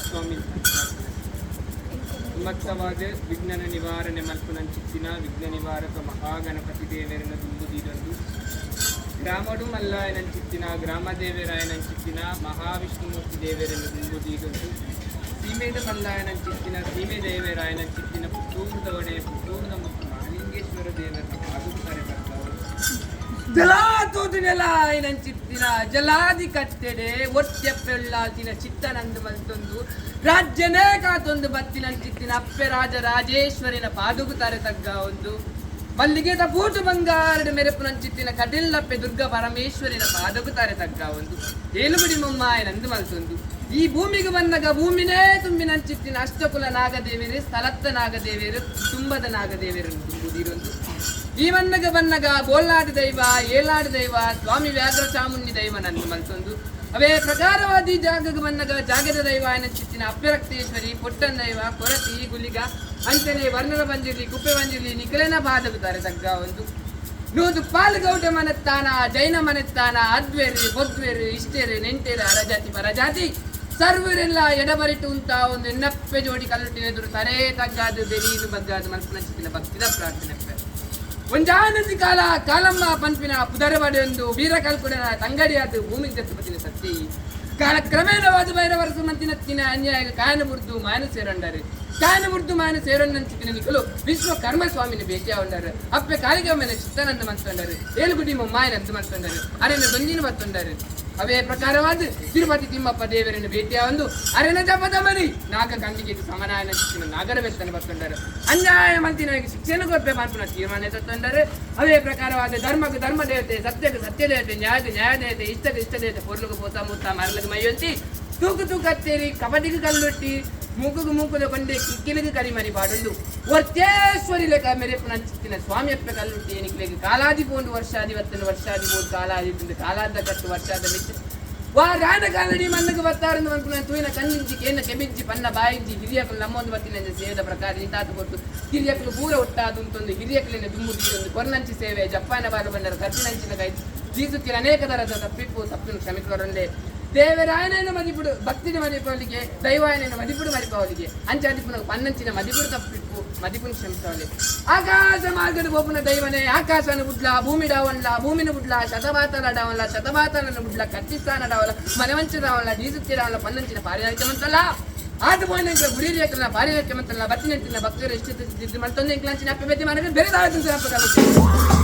ಸ್ವಾಮಿ ಮತ್ತವಾದ ವಿಜ್ಞಾನ ನಿವಾರಣೆ ಮಲ್ಪುನಂಚಿತ್ತಿನ ವಿಘ್ನ ನಿವಾರಕ ಮಹಾಗಣಪತಿ ದೇವರನ್ನು ತುಂಬುದಿರಂದು ಗ್ರಾಮಡು ಮಲ್ಲಾಯನಂಚಿತ್ತಿನ ಗ್ರಾಮದೇವರಾಯನಂಚಿತ್ತಿನ ಮಹಾವಿಷ್ಣುಮೂರ್ತಿ ದೇವರನ್ನು ತುಂಬುದಿರಂದು ಸೀಮೆದ ಮಲ್ಲಾಯನಂಚಿತ್ತಿನ ಸೀಮೆ ದೇವರಾಯನಂಚಿತ್ತಿನ ಪುತ್ತೂರದ ಒಡೆ ಪುತ್ತೂರದ ಮತ್ತು ಮಹಾಲಿಂಗೇಶ್ವರ ದೇವರನ್ನು ಪಾದುತ್ತಾರೆ ಬರ್ತಾವರು ಜಲಾತೋದಿನೆಲಾಯನಂಚಿತ್ತಿನ ಜಲಾದಿ ಕಟ್ಟೆಡೆ ಒಟ್ಟೆಪ್ಪೆಳ್ಳಾತಿನ ಚಿತ್ತನಂದು ಮಲ್ತೊಂದು ರಾಜ್ಯನೇ ಕಾತೊಂದು ಬತ್ತಿನಂಚಿತ್ತಿನ ಅಪ್ಪೆ ರಾಜ ರಾಜೇಶ್ವರಿನ ಪಾದುಗುತ್ತಾರೆ ತಗ್ಗ ಒಂದು ಮಲ್ಲಿಗೆದ ಬೂಟು ಬಂಗಾರದ ಮೆರೆಪುನಂಚಿತ್ತಿನ ಕಡಿಲ್ಲಪ್ಪೆ ದುರ್ಗ ಪರಮೇಶ್ವರಿನ ಪಾದಗುತ್ತಾರೆ ತಗ್ಗ ಒಂದು ಏಳುಗುಡಿ ಮೊಮ್ಮಾಯನಂದು ಮಲ್ತೊಂದು ಈ ಭೂಮಿಗೆ ಬಂದಾಗ ಭೂಮಿನೇ ತುಂಬಿನಂಚಿತ್ತಿನ ಅಷ್ಟಕುಲ ನಾಗದೇವಿಯರು ಸ್ಥಳತ್ತ ನಾಗದೇವಿಯರು ತುಂಬದ ನಾಗದೇವಿಯರನ್ನು ತುಂಬುದಿರೊಂದು ಈ ಮನ್ನಗ ಬನ್ನಗ ಗೋಲ್ನಾಡು ದೈವ ಏಲಾಡು ದೈವ ಸ್ವಾಮಿ ವ್ಯಾಘ್ರ ಚಾಮುಂಡಿ ದೈವನನ್ನು ಮಲ್ತೊಂದು ಅವೇ ಪ್ರಕಾರವಾದಿ ಜಾಗಗ ಬನ್ನಗ ಜಾಗದ ದೈವ ಚಿತ್ತಿನ ಅಪ್ಯರಕ್ತೇಶ್ವರಿ ಪೊಟ್ಟನ್ ದೈವ ಕೊರತಿ ಗುಲಿಗ ಅಂಚನೆ ವರ್ಣನ ಬಂಜಿರ್ಲಿ ಕುಪ್ಪೆ ಬಂಜಿರ್ಲಿ ನಿಖಿಲನ ಬಾಧಗುತ್ತಾರೆ ತಗ್ಗ ಒಂದು ನೂದು ಪಾಲ್ಗೌಟ ಮನೆತ್ತಾನ ಜೈನ ಮನೆತ್ತಾನ ಅದ್ವೇರು ಬೊದ್ವೇರು ಇಷ್ಟೇರು ನೆಂಟೇರು ಅರಜಾತಿ ಪರಜಾತಿ ಸರ್ವರೆಲ್ಲ ಎಡಬರಿಟು ಅಂತ ಒಂದು ಎನ್ನಪ್ಪೆ ಜೋಡಿ ಕಲ್ಲುಟ್ಟಿನ ಎದುರು ತರೇ ತಗ್ಗಾದು ಬೆರೀನು ಬಗ್ಗಾದು ಮನಸ್ಸಿನ ಚಿತ್ತಿನ ಭಕ್ತಿದ ಪ್ರಾರ್ಥನೆ ಒಂಜಾನಂದಿ ಕಾಲ ಕಾಲಮ್ಮ ಪಂಪಿನ ಪುದರಬಡೆಯೊಂದು ವೀರ ಕಲ್ಕುಡನ ತಂಗಡಿಯಾದ ಭೂಮಿ ಜತ್ಪತಿನ ಸತ್ತಿ ಕಾಲ ಕ್ರಮೇಣವಾದ ಭೈರವರಸು ಮಂತಿನತ್ತಿನ ಅನ್ಯಾಯ ಕಾಯನ ಮುರಿದು ಮಾಯನ ಸೇರೊಂಡರು ಕಾಯನ ಮುರಿದು ಮಾಯನ ಸೇರೊಂಡಂಚಿನ ನಿಖಲು ವಿಶ್ವ ಕರ್ಮ ಸ್ವಾಮಿನ ಭೇಟಿಯಾಗೊಂಡರು ಅಪ್ಪೆ ಕಾಲಿಗಮ್ಮನ ಚಿತ್ತನಂದ ಮಂತೊಂಡರು ಏಳುಗುಡಿ ಮೊಮ್ಮಾಯನಂದು ಮಂತೊಂಡರು ಅರೆನ ದೊಂದಿನ ಬತ್ತೊಂಡರು ಅವೇ ಪ್ರಕಾರವಾದ ತಿರುಪತಿ ತಿಮ್ಮಪ್ಪ ದೇವರನ್ನು ಭೇಟಿಯಾಗೊಂಡು ಅರೆನ ಜಪದ ಮರಿ ನಾಗ ಗಂಗಿಗೆ ಸಮನಾಯನ ಚಿತ್ತಿನ ನಾಗರ ಬೆತ್ತನ ಬತ್ತೊಂಡರು ಅನ್ಯಾಯ ಮಂತಿನವಾಗಿ ಶಿಕ್ಷಣ ಕೊಪ್ಪೆ ಮಾತ್ರ ತೀರ್ಮಾನ ತತ್ತೊಂಡರು ಅವೇ ಪ್ರಕಾರವಾದ ಧರ್ಮಕ್ಕೆ ಧರ್ಮ ದೇವತೆ ಸತ್ಯಕ್ಕೆ ಸತ್ಯ ದೇವತೆ ನ್ಯಾಯಕ್ಕೆ ನ್ಯಾಯ ದೇವತೆ ಇಷ್ಟಕ್ಕೆ ಇಷ್ಟ ದೇವತೆ ಪೊರ್ಲುಗೆ ಪೋತ ಮುತ್ತ ಮರಲಿಗೆ ಮೈಯೊಂತಿ ತೂಕು ತೂಕು ಹತ್ತೇರಿ ಕಬಡಿಗೆ ಕಲ್ಲೊಟ್ಟಿ ಮೂಗುಗು ಮೂಕುದ ಕೊಂಡೆ ಕಿಕ್ಕಿಲಿಗೆ ಕರಿಮರಿ ಬಾಡುಂಡು ವರ್ತೇಶ್ವರಿ ಲೆಕ್ಕ ಮೆರೆಪುನಂಚಿತ್ತಿನ ಸ್ವಾಮಿ ಅಪ್ಪ ಕಲ್ಲುಟ್ಟಿ ಏನಿಕ್ಲೆಗೆ ಕಾಲಾದಿ ಪೋಂಡು ವರ್ಷಾದಿ ವತ್ತನ ವರ್ಷಾದಿ ಬೋದು ಕಾಲಾದಿ ಕಾಲಾದ ಕಟ್ಟು ವರ್ಷಾದ ಮಿಚ್ಚ ವಾ ರಾಣ ಕಾಲಡಿ ಮಣ್ಣಗೆ ಬತ್ತಾರಂದು ಅನ್ಕೊಂಡು ತೂಯಿನ ಕಣ್ಣಿಂಚಿ ಕೇನ ಕೆಮಿಂಚಿ ಪನ್ನ ಬಾಯಿಂಚಿ ಹಿರಿಯಕಲು ನಮ್ಮೊಂದು ಬತ್ತಿನ ಸೇವೆದ ಪ್ರಕಾರ ಇಂತಾತು ಕೊಟ್ಟು ಹಿರಿಯಕಲು ಪೂರ ಒಟ್ಟಾದು ಅಂತೊಂದು ಹಿರಿಯಕಲಿನ ದುಮ್ಮುದಿರೊಂದು ಕೊರ್ನಂಚಿ ಸೇವೆ ಜಪ್ಪಾನ ಬಾರು ಬಂಡರು ಖರ್ಚಿನಂಚಿನ ಕೈ ಜೀಸುತ್ತಿನ ಅನೇಕ ತರದ ತಪ್ಪಿಪ್ಪು ತಪ್ಪಿನ ಕ್ಷಮಿಸುವರೊಂದೇ ದೇವರಾಯನನ್ನು ಮದಿಪುಡು ಭಕ್ತಿನ ಮದಿಪವಲಿಗೆ ದೈವಾಯನನ್ನು ಮದಿಪುಡು ಮರಿಪವಲಿಗೆ ಅಂಚಾದಿಪುನ ಪನ್ನಂಚಿನ ಮದಿಪುಡು ತಪ್ಪಿಪ್ಪು ಮದಿಪುನ ಶ್ರಮಿಸವಲಿ ಆಕಾಶ ಮಾರ್ಗದ ಬೋಪುನ ದೈವನೇ ಆಕಾಶನ ಬುಡ್ಲ ಭೂಮಿ ಡಾವನ್ಲ ಭೂಮಿನ ಬುಡ್ಲ ಶತಭಾತನ ಡಾವನ್ಲ ಶತಭಾತನ ಬುಡ್ಲ ಕತ್ತಿಸ್ತಾನ ಡಾವಲ ಮನವಂಚ ಡಾವನ್ಲ ಡೀಸುತ್ತಿ ಡಾವಲ ಪನ್ನಂಚಿನ ಪಾರಿಹಾಕ್ಯಮಂತಲ್ಲ ಆದ ಪೋಯಿನ ಗುರಿ ರೇಖನ ಪಾರಿಹಾಕ್ಯಮಂತಲ್ಲ ಬತ್ತಿನಂಚಿನ ಭಕ್ತರು ಎಷ್ಟು ಮತ್ತೊಂದು ಇಂಕ್ಲಾಂಚಿನ ಅಪ್ಪ ಬೆತ್ತಿ ಮನೆಗೆ ಬೇರೆ ದಾಳ